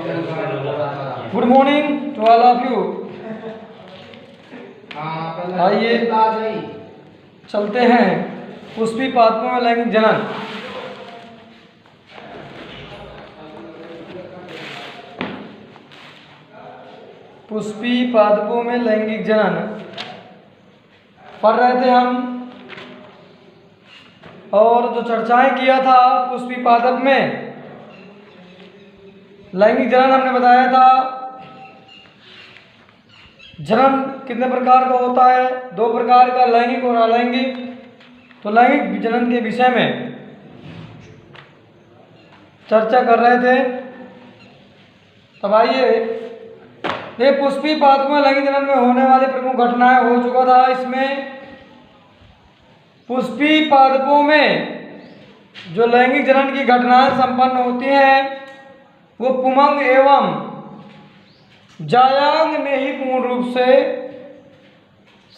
Good morning to all of you. आइए चलते हैं पुष्पी पादपों में लैंगिक जनन। पुष्पी पादपों में लैंगिक जनन पढ़ रहे थे हम, और जो चर्चाएं किया था पुष्पी पादप में लैंगिक जनन हमने बताया था। जनन कितने प्रकार का होता है? दो प्रकार का, लैंगिक और अलैंगिक। तो लैंगिक जनन के विषय में चर्चा कर रहे थे। तब आइए, ये पुष्पी पादपों में लैंगिक जनन में होने वाली प्रमुख घटनाएं हो चुका था। इसमें पुष्पी पादपों में जो लैंगिक जनन की घटनाएं संपन्न होती हैं वो पुमंग एवं जायांग में ही पूर्ण रूप से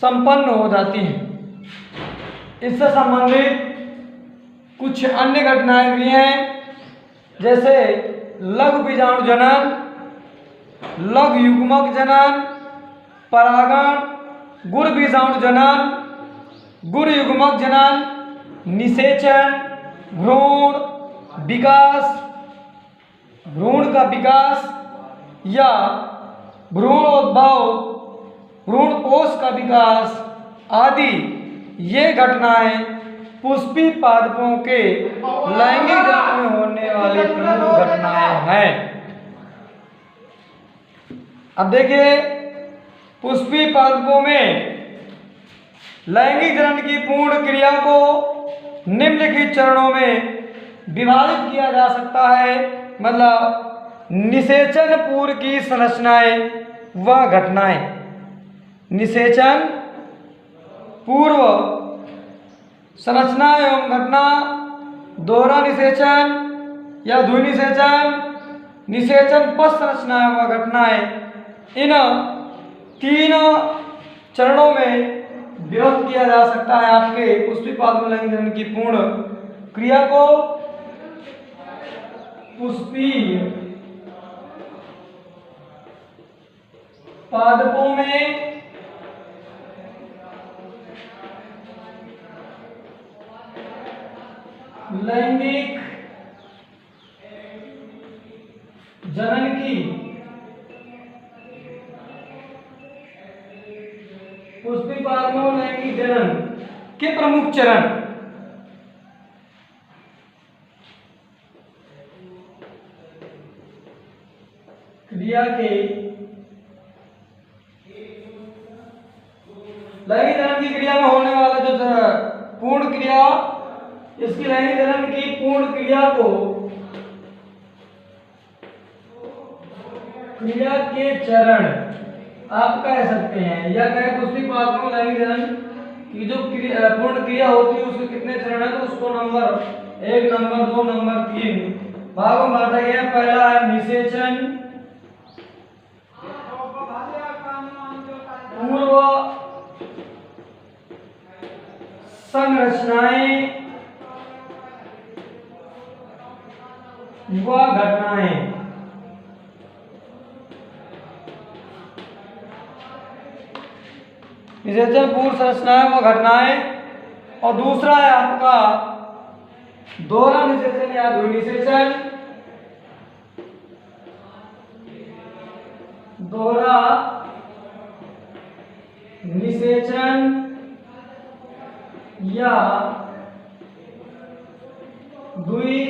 संपन्न हो जाती हैं। इससे संबंधित कुछ अन्य घटनाएं भी हैं, जैसे लघु बीजाणु जनन, लघु युग्मक जनन, परागण, गुण बीजाणु जनन, गुण युग्मक जनन, निषेचन, भ्रूण विकास, भ्रूण का विकास या भ्रूणोद्भव, भ्रूणकोश का विकास आदि ये घटनाएं पुष्पी पादपों के लैंगिक जनन में होने वाली प्रमुख घटनाएं हैं। अब देखिए, पुष्पी पादपों में लैंगिक जनन की पूर्ण क्रिया को निम्नलिखित चरणों में विभाजित किया जा सकता है। मतलब निषेचन पूर्व की संरचनाएं व घटनाएं। निषेचन पूर्व संरचना एवं घटना, दोहरा निषेचन या द्विनिषेचन, निषेचन पश्च संरचनाएं व घटनाएं, इन तीन चरणों में विभक्त किया जा सकता है आपके पुष्पी पादपों में लैंगिक जनन की पूर्ण क्रिया को। पुष्पी पादपों में लैंगिक जनन की पुष्पी पादपों में लैंगिक जनन के प्रमुख चरण। क्रिया के लैंगिक जनन की क्रिया में होने वाला जो पूर्ण क्रिया, इसकी लैंगिक जनन की पूर्ण क्रिया को क्रिया के चरण आप कह सकते हैं, या कहें पुष्पी पादपों में लैंगिक जनन की जो पूर्ण क्रिया होती है उसके कितने चरण है, तो उसको नंबर 1, नंबर 2, नंबर 3 भागों में बांटा गया। पहला है निषेचन, पूर्व संरचनाएं व घटनाएं। निषेचन पूर्व संरचनाएं व घटनाएं। और दूसरा है आपका दोहरा निषेचन या द्विनिषेचन। दोहरा निषेचन या द्विनिषेचन।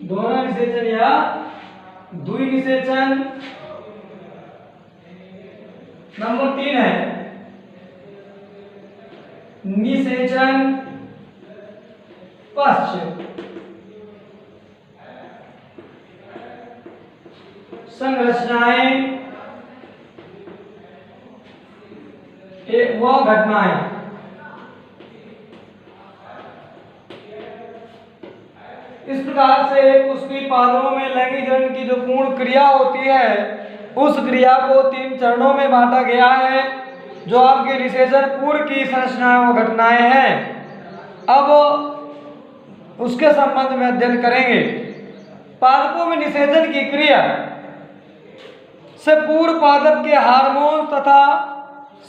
दोहरा निषेचन या द्विनिषेचन। नंबर 3 है निषेचन पश्च संरचनाएं व घटनाएं। इस प्रकार से पुष्पी पादपों में लैंगिक जनन की जो पूर्ण क्रिया होती है उस क्रिया को 3 चरणों में बांटा गया है, जो आपके निषेचन पूर्व की संरचनाएं व घटनाएं हैं। अब उसके संबंध में अध्ययन करेंगे। पादपों में निषेचन की क्रिया से पूर्व पादप के हार्मोन तथा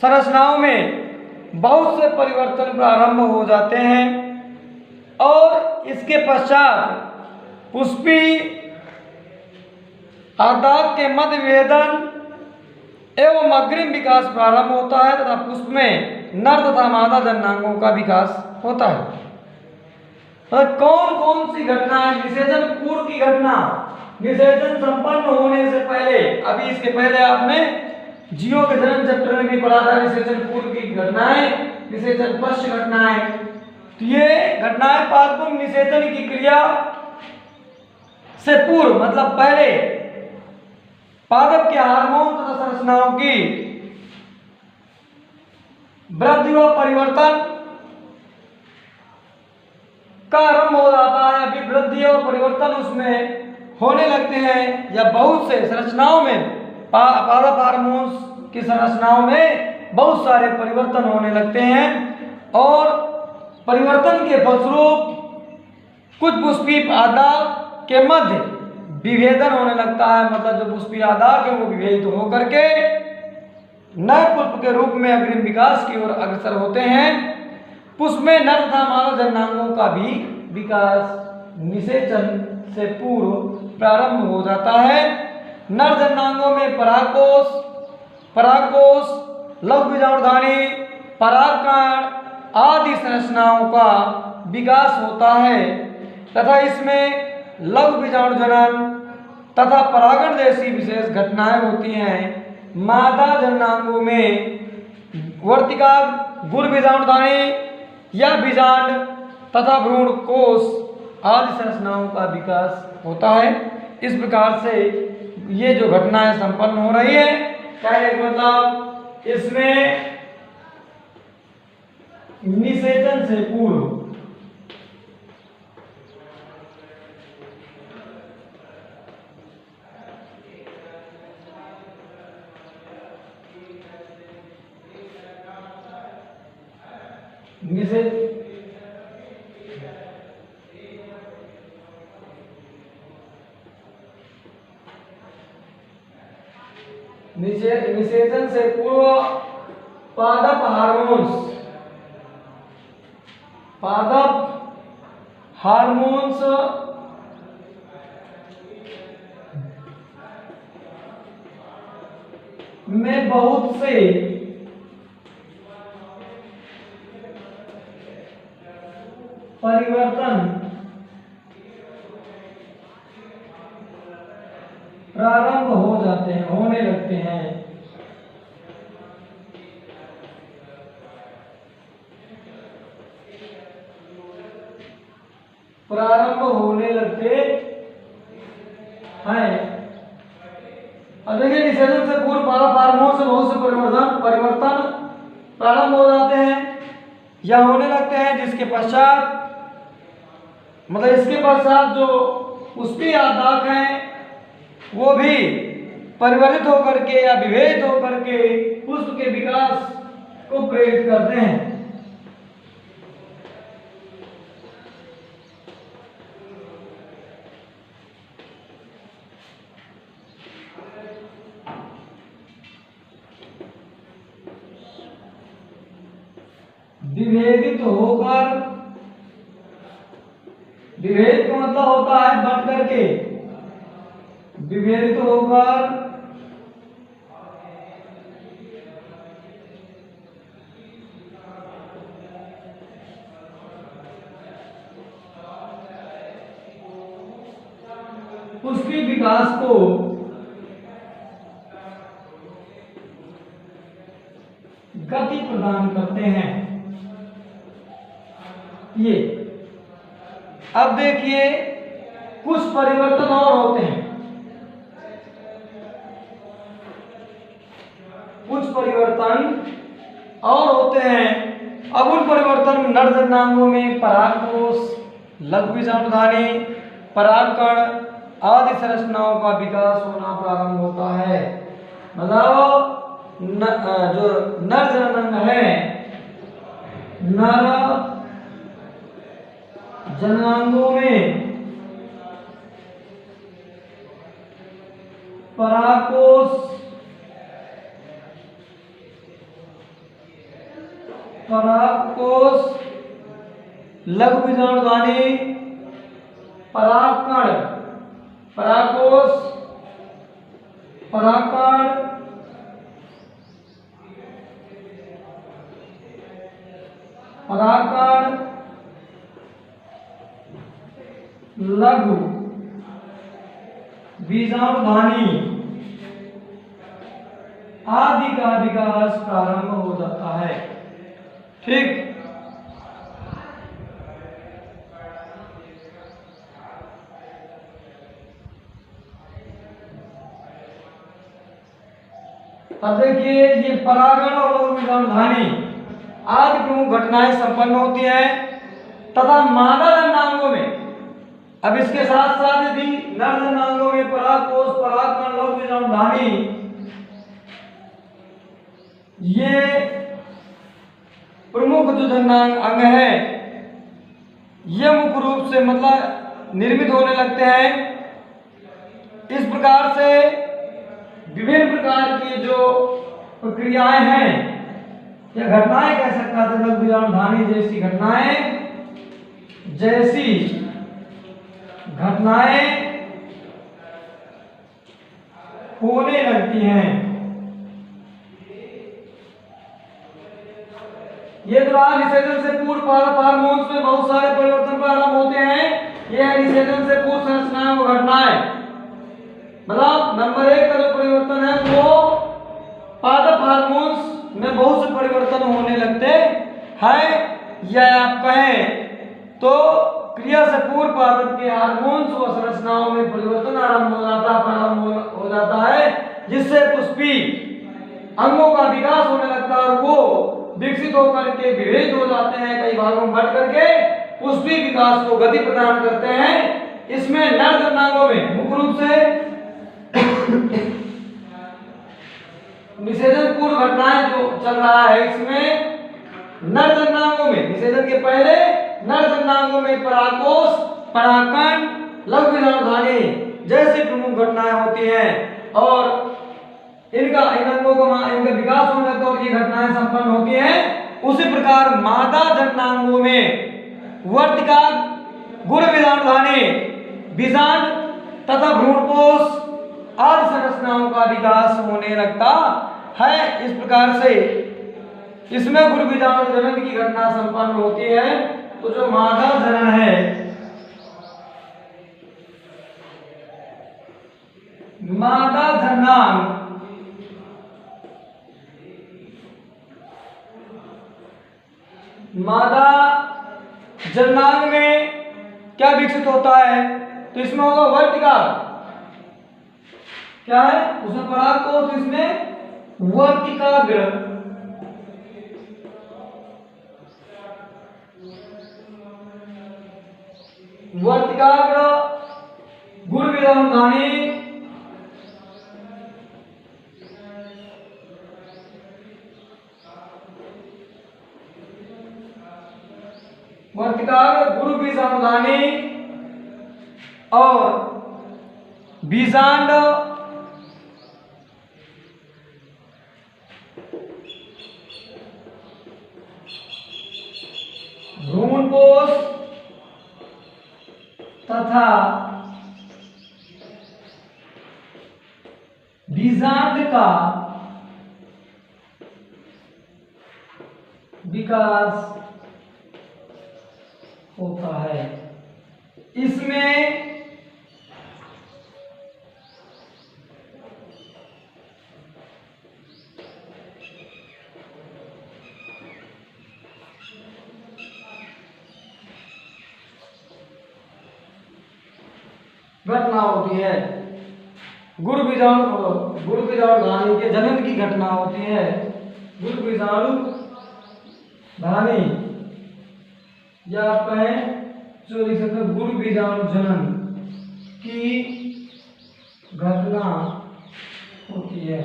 संरचनाओं में बहुत से परिवर्तन प्रारंभ हो जाते हैं और इसके पश्चात पुष्पी आदाग के मध्य विभेदन एवं अग्रिम विकास प्रारंभ होता है तथा पुष्प में नर तथा मादा जननांगों का विकास होता है। तो कौन कौन सी घटनाएं, निषेचन पूर्व की घटना, निषेचन संपन्न होने से पहले, अभी इसके पहले आपने जीवों के जन्म चैप्टर में भी पढ़ा था निषेचन पूर्व की घटनाएं, निषेचन पश्च घटनाएं। तो ये घटनाएं पादपों में निषेचन की क्रिया से पूर्व मतलब पहले पादप के हार्मोन तथा संरचनाओं की वृद्धि व परिवर्तन का आरंभ हो जाता है। अभी वृद्धि और परिवर्तन उसमें होने लगते हैं या बहुत से संरचनाओं में पादप हार्मोन्स की संरचनाओं में बहुत सारे परिवर्तन होने लगते हैं और परिवर्तन के फलस्वरूप कुछ पुष्पी आदाग के मध्य विभेदन होने लगता है। मतलब जो पुष्पी आदाग है वो विभेदित होकर के नए पुष्प के रूप में अग्रिम विकास की ओर अग्रसर होते हैं। पुष्प में नर तथा मादा जननांगों का भी विकास निषेचन से पूर्व प्रारंभ हो जाता है। नर जननांगों में परागकोश, लघु बीजाणुधानी, परागकण आदि संरचनाओं का विकास होता है तथा इसमें लघु बीजाणु जनन तथा परागण जैसी विशेष घटनाएं होती हैं। मादा जननांगों में वर्तिका, गुर बीजाणुधानी या बीजांड तथा भ्रूण कोश आदि संरचनाओं का विकास होता है। इस प्रकार से ये जो घटनाएं संपन्न हो रही है, कहने का मतलब इसमें निषेचन से पूर्व निषेचन से पूर्व पादप हार्मोन्स में बहुत से परिवर्तन प्रारंभ हो जाते हैं, होने लगते हैं। प्रारंभ होने लगते हैं। अब देखिए निषेचन से पूर्व पादप हार्मोन से बहुत से परिवर्तन प्रारंभ हो जाते हैं या होने लगते हैं, जिसके पश्चात मतलब इसके पश्चात जो पुष्पी आदाग हैं वो भी परिवर्तित होकर के या विभेदित होकर के पुष्प के विकास को प्रेरित करते हैं। विभेदित होकर, विभेद का मतलब होता है बंट करके, विभेदित होकर पुष्पी विकास को गति प्रदान करते हैं। ये अब देखिए कुछ परिवर्तन और होते हैं, कुछ परिवर्तन और होते हैं। अब उन परिवर्तन नर जननांगों में परागकोश, लघु बीजाणुधानी, परागकण आदि संरचनाओं का विकास होना प्रारंभ होता है। मतलब जो नर जननांग है, नर जननांगों में परागकोश लघु बीजाणुधानी परागकण परागकोश परागकण लघु बीजाणुधानी आदि का विकास प्रारंभ हो जाता है। ठीक, अब देखिए ये परागण और लघु बीजाणुधानी आदि प्रमुख घटनाएं संपन्न होती हैं तथा मादा जननांगों में, अब इसके साथ साथ यदि नर जननांगों में परागकोश परागकण लघु बीजाणुधानी ये प्रमुख जो जननांग अंग है ये मुख्य रूप से मतलब निर्मित होने लगते हैं। इस प्रकार से विभिन्न प्रकार की जो प्रक्रियाएं हैं या घटनाएं कह सकता था लघु बीजाणुधानी जैसी घटनाएं होने लगती हैं। ये द्वारा निषेचन से पूर्व हार्मोन्स में बहुत सारे परिवर्तन प्रारंभ होते हैं। यह निषेचन से पूर्व संरचनाएं व घटनाएं, मतलब नंबर 1 का जो परिवर्तन है वो पादप हार्मोन्स में बहुत से परिवर्तन होने लगते हैं। या आप कहें तो क्रिया से पूर्व पादप के हार्मोन्स व संरचनाओं में परिवर्तन प्रारंभ हो जाता है, जिससे पुष्पी अंगों का विकास होने लगता है और वो विकसित होकर के विभेद हो जाते हैं, कई भागों में बंट करके पुष्पी विकास को गति प्रदान करते हैं। इसमें नर जननांगों में मुख्य रूप से निषेचन पूर्व घटनाएं जो चल रहा है, इसमें नर जननांगों में निषेचन के पहले नर जननांगों में परागकोश परागकण लघु बीजाणुधानी जैसी प्रमुख घटनाएं होती हैं और इन अंगों का इनका विकास होने लगता है और ये घटनाएं संपन्न होती हैं। उसी प्रकार मादा जननांगों में वर्तिका गुण बीजाणुधानी बीजांड तथा भ्रूणकोश आदि संरचनाओं का विकास होने लगता है। इस प्रकार से इसमें गुण बीजाणु जनन की घटना संपन्न होती है। तो जो मादा जनन है, मादा जननांग मादा जननांग में क्या विकसित होता है, तो इसमें होगा वर्तिका, क्या है उसमें परागकोश, इसमें वर्तिकाग्र, वर्तिकाग्र गुण बीजाणुधानी वर्तिकाग्र गुण बीजाणुधानी और बीजांड भ्रूणकोश तथा बीजांड का विकास होता है। इसमें घटना होती है, गुण बीजाणुधानी के जनन की घटना होती है। गुण बीजाणुधानी या आप कहें जो लिख सकते हैं गुण बीजाणु जनन की घटना होती है।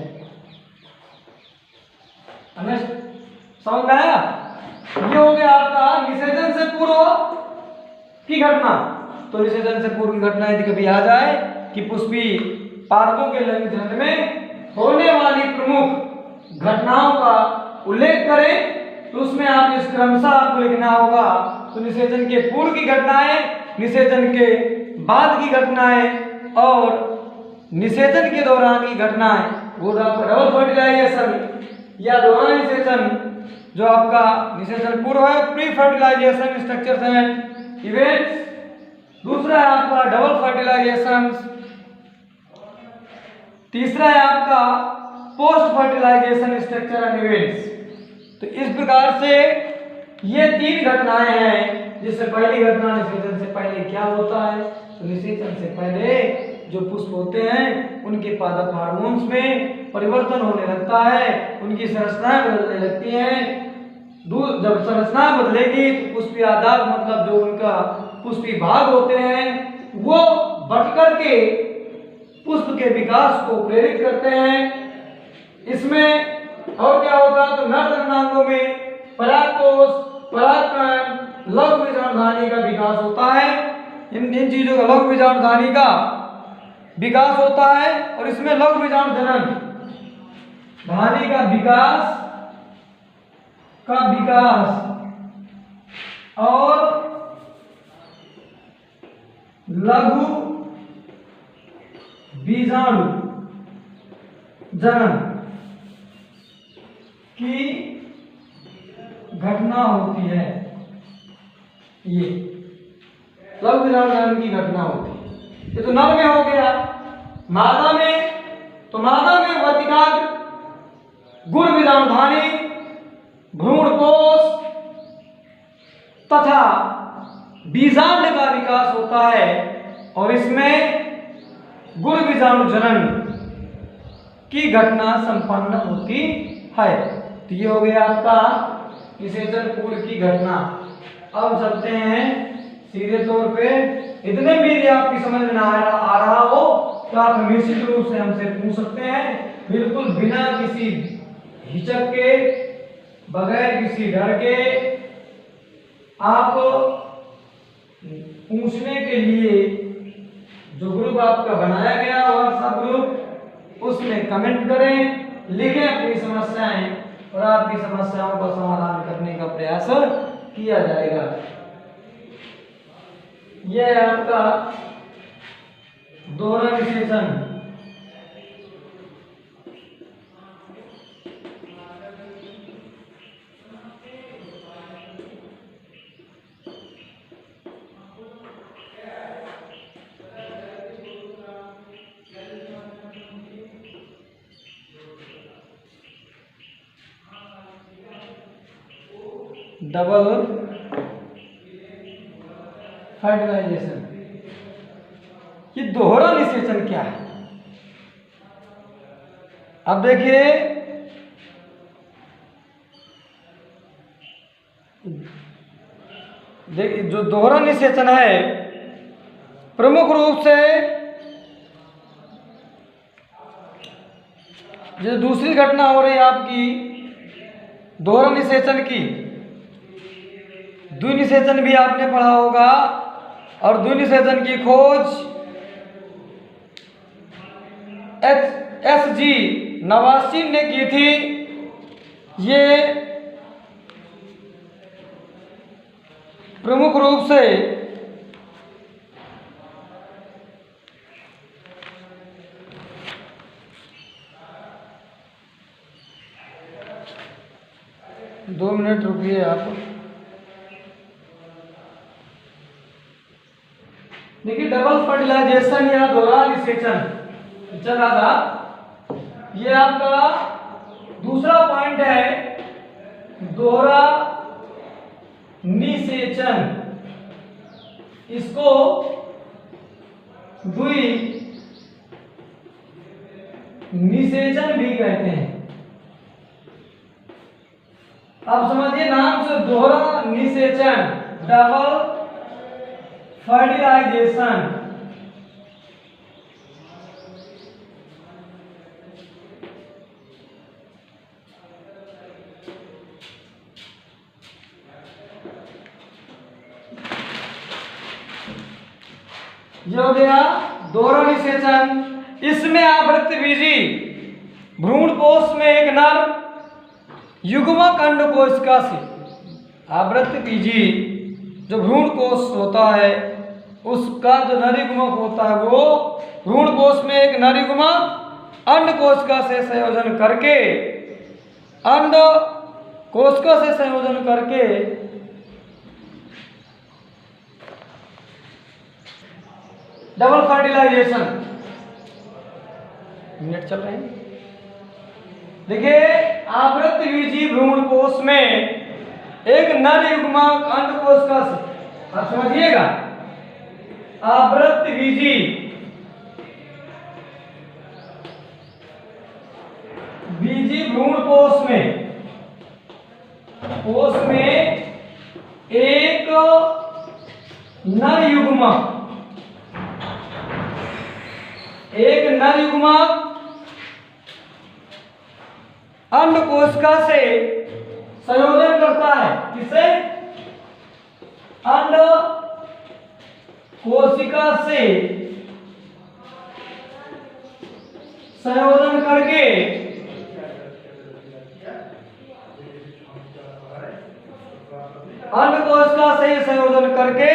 समझ में आया? ये हो गया आपका निषेचन से पूर्व की घटना, तो निषेचन से पूर्व की घटना यदि कभी आ जाए कि पुष्पी पादपों के लैंगिक जनन में होने वाली प्रमुख घटनाओं का उल्लेख करें, तो उसमें आप इस क्रमशः आपको लिखना होगा। तो निषेचन के पूर्व की घटनाएं, निषेचन के बाद की घटनाएं और निषेचन के दौरान की घटनाएं, वो डबल फर्टिलाइजेशन या दोहरा निषेचन, जो आपका निषेचन पूर्व है pre fertilization structures and events, दूसरा है आपका डबल फर्टिलाइजेशन, तीसरा है आपका post fertilization structure and events. तो इस प्रकार से ये 3 घटनाएं हैं, जिससे पहली घटना निषेचन से पहले क्या होता है, तो निषेचन से पहले जो पुष्प होते हैं उनके पादप हार्मोन्स में परिवर्तन होने लगता है, उनकी संरचनाएं बदलने लगती हैं। जब संरचना बदलेगी तो पुष्पीय आधार मतलब जो उनका पुष्पी भाग होते हैं वो बढ़ करके पुष्प के विकास को प्रेरित करते हैं। इसमें और क्या होता है, तो नर जननांगों में परागकोश, परागकण, लघु बीजाणुधानी का विकास होता है। इन चीजों का लघु बीजाणुधानी का विकास होता है और इसमें लघु बीजाणु जनन धानी का विकास और लघु बीजाणु जनन की घटना होती है। ये लघु बीजाणु जनन की घटना होती है। ये तो नर में हो गया। मादा में, तो मादा में वर्तिकाग्र, गुण बीजाणुधानी, भ्रूणकोश तथा बीजांड का विकास होता है और इसमें गुण बीजाणु जनन की घटना संपन्न होती है। तो ये हो गया आपका निषेचन पूर्व की घटना। अब चलते हैं सीधे तौर पे, इतने भी यदि आपकी समझ में आ रहा हो तो आप निश्चित रूप से हमसे पूछ सकते हैं, बिल्कुल बिना किसी हिचक के, बगैर किसी डर के। आप पूछने के लिए जो ग्रुप आपका बनाया गया व्हाट्सएप ग्रुप, उसमें कमेंट करें, लिखें अपनी समस्याएं और आपकी समस्याओं का समाधान करने का प्रयास किया जाएगा। यह है आपका दोहरा निषेचन। Double fertilization. ये दोहरा निषेचन क्या है? अब देखिए, जो दोहरा निषेचन है प्रमुख रूप से जो दूसरी घटना हो रही है आपकी दोहरा निषेचन की, द्विनिषेचन भी आपने पढ़ा होगा और द्विनिषेचन की खोज एच.जी. नवासिन ने की थी। ये प्रमुख रूप से दो मिनट रुकिए आप। देखिए, डबल फर्टिलाइजेशन या दोहरा निषेचन चल रहा था, ये आपका दूसरा पॉइंट है। दोहरा निषेचन, इसको द्वि निषेचन भी कहते हैं। अब समझिए नाम से, दोहरा निषेचन, डबल फर्टिलाइजेशन। ये हो गया दोहरा निषेचन। इसमें आवृत्तबीजी भ्रूणपोष में एक नर युग्मक अंडकोशिका से, आवृत्तबीजी जो भ्रूणकोश होता है उसका जो नर युग्मक होता है वो भ्रूणकोश में एक नर युग्मक अंडकोशिका से संयोजन करके, अंड कोशिका से संयोजन करके डबल फर्टिलाइजेशन, मिनट चल रहे हैं। देखिए आवृत्तबीजी भ्रूणकोश में एक नर युग्मक अंडकोशिका से, आप समझिएगा, आवृत्तबीजी बीजी भ्रूणकोश में एक नर युग्मक अंडकोशिका से संयोजन करता है। किसे? अंड कोशिका से संयोजन करके अंडकोशिका से संयोजन करके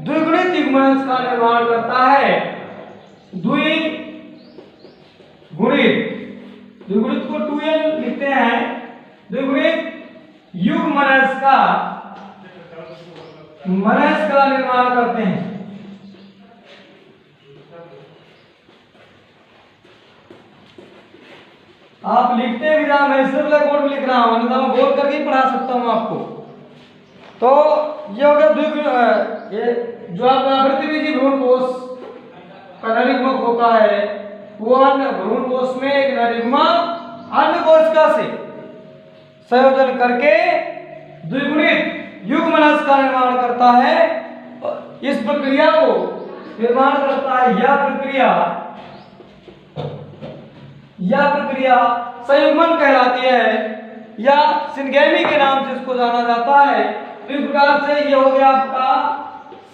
द्विगुणित युग्मनज का निर्माण करता है। द्विगुणित को 2n लिखते हैं। द्विगुणित युग्मनज का निर्माण करते हैं। आप लिखते भी रहा, मैं सिर्फ ब्लैक बोर्ड में लिख रहा हूं, अन्यथा मैं बोल करके ही पढ़ा सकता हूं आपको। तो ये हो गया ये जो आपका आवृत्तबीजी भ्रूणकोश का नर युग्मक होता है वो भ्रूणकोश में एक नर युग्मक अंडकोशिका से संयोजन करके द्विगुणित युग्मनज का निर्माण करता है। इस प्रक्रिया को निर्माण करता है। यह प्रक्रिया संयुग्मन कहलाती है या सिंगेमी के नाम से इसको जाना जाता है। तो इस प्रकार से ये हो गया आपका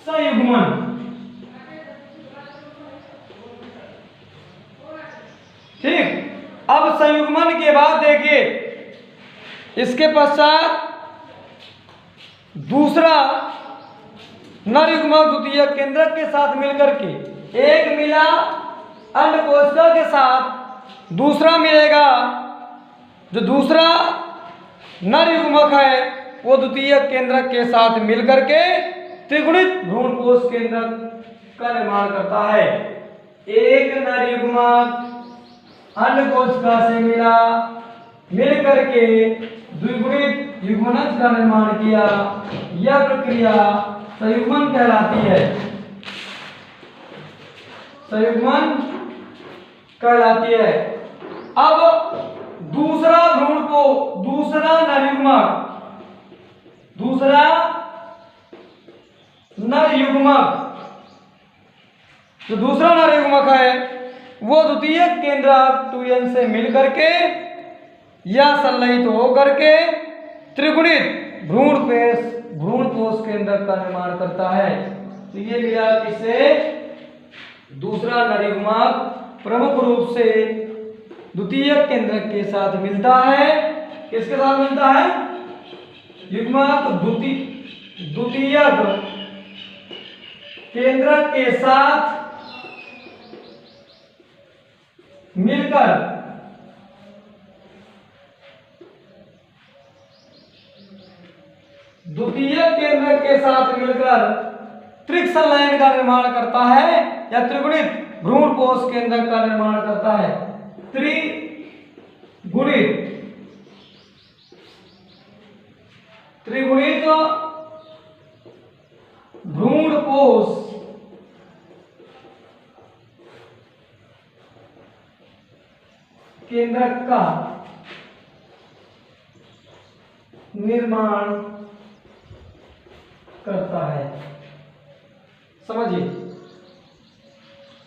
संयुग्मन। ठीक, अब संयुग्मन के बाद देखिए इसके पश्चात दूसरा नर युग्मक द्वितीय केंद्रक के साथ मिलकर के एक मिला अंडकोशिका के साथ दूसरा मिलेगा। जो दूसरा नर युग्मक है वो द्वितीय केंद्रक के साथ मिलकर के त्रिगुणित भ्रूणकोश केंद्रक का निर्माण करता है। एक नर युग्मक अंडकोशिका से मिलकर के द्विगुणित युग्मनज का निर्माण किया। यह प्रक्रिया संयुग्मन कहलाती है। संयुग्मन कहलाती है। अब दूसरा नर युग्मक जो दूसरा नर युग्मक है वो द्वितीय केंद्रक 2n से मिलकर के या संलयित होकर के त्रिगुणित भ्रूणकोश केंद्रक का निर्माण करता है। तो ये लिया किसे? दूसरा नर युग्मक प्रमुख रूप से द्वितीय केंद्रक के साथ मिलता है। किसके साथ मिलता है? युग्मक द्वितीय केंद्रक के साथ मिलकर त्रिक संलयन का निर्माण करता है या त्रिगुणित भ्रूणकोश केंद्रक का निर्माण करता है। त्रिगुणित भ्रूणकोश केंद्रक का निर्माण करता है। समझिए,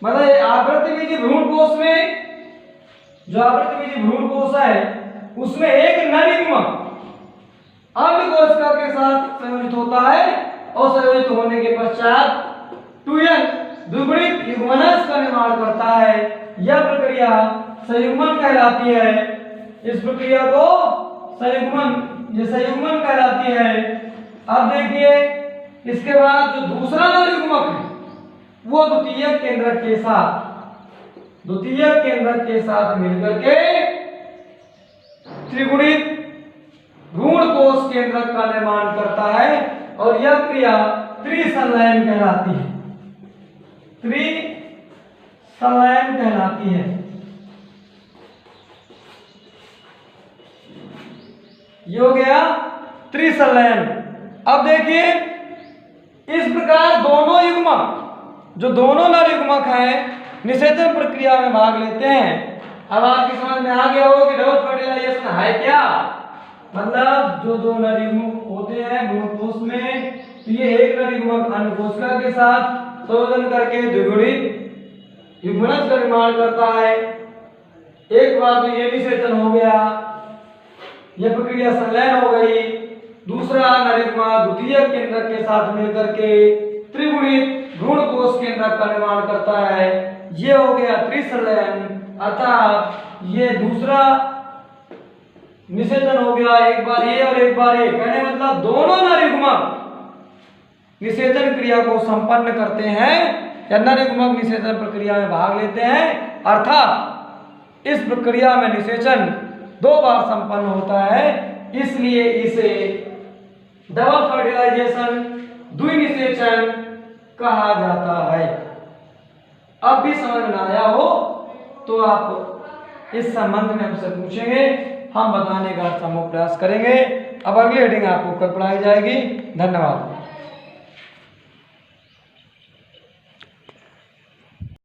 मतलब आवृत्तबीजी भ्रूणकोश में जो आवृत्तबीजी भ्रूणकोश है उसमें एक नर युग्मक अंडकोशिका के साथ संयोजित होता है और संयोजित होने के पश्चात 2n द्विगुणित युग्मनज का निर्माण करता है। यह प्रक्रिया संयुग्मन कहलाती है। इस प्रक्रिया को संयुग्मन कहलाती है। अब देखिए इसके बाद जो दूसरा नरयुग्मक है वो द्वितीयक केंद्रक के साथ मिलकर के त्रिगुणित भ्रूण कोश केंद्रक का निर्माण करता है और यह क्रिया त्रिसंलयन कहलाती है। त्रिसंलयन कहलाती है। ये हो गया त्रिसंलयन। अब देखिए इस प्रकार दोनों युग्मक जो दोनों नरयुग्मक हैं निषेचन प्रक्रिया में भाग लेते हैं। अब आपकी समझ में आ गया हो कि डबल फर्टिलाइजेशन है क्या। मतलब जो दो नरयुग्मक होते हैं भ्रूणकोश में, तो ये एक नरयुग्मक अन्य कोशिका के साथ संयोजन करके द्विगुणित युग्मनज का निर्माण करता है। एक बार तो ये निषेचन हो गया, यह प्रक्रिया संलयन हो गई। दूसरा नरयुग्मक द्वितीयक केंद्रक के साथ मिलकर के त्रिगुणित भ्रूण कोश केंद्रक का निर्माण करता है। ये हो गया त्रिसंलयन, अर्थात ये दूसरा निषेचन हो गया, एक बार ये और एक बार ये, कहने मतलब दोनों नरयुग्मक निषेचन क्रिया को संपन्न करते हैं या नरयुग्मक निषेचन प्रक्रिया में भाग लेते हैं। अर्थात इस प्रक्रिया में निषेचन 2 बार संपन्न होता है, इसलिए इसे डबल फर्टिलाइजेशन द्विनिषेचन कहा जाता है। अब भी समझ में आया हो तो आप इस संबंध में हमसे पूछेंगे, हम बताने का समूह प्रयास करेंगे। अब अगली हेडिंग आपको कल पढ़ाई जाएगी। धन्यवाद।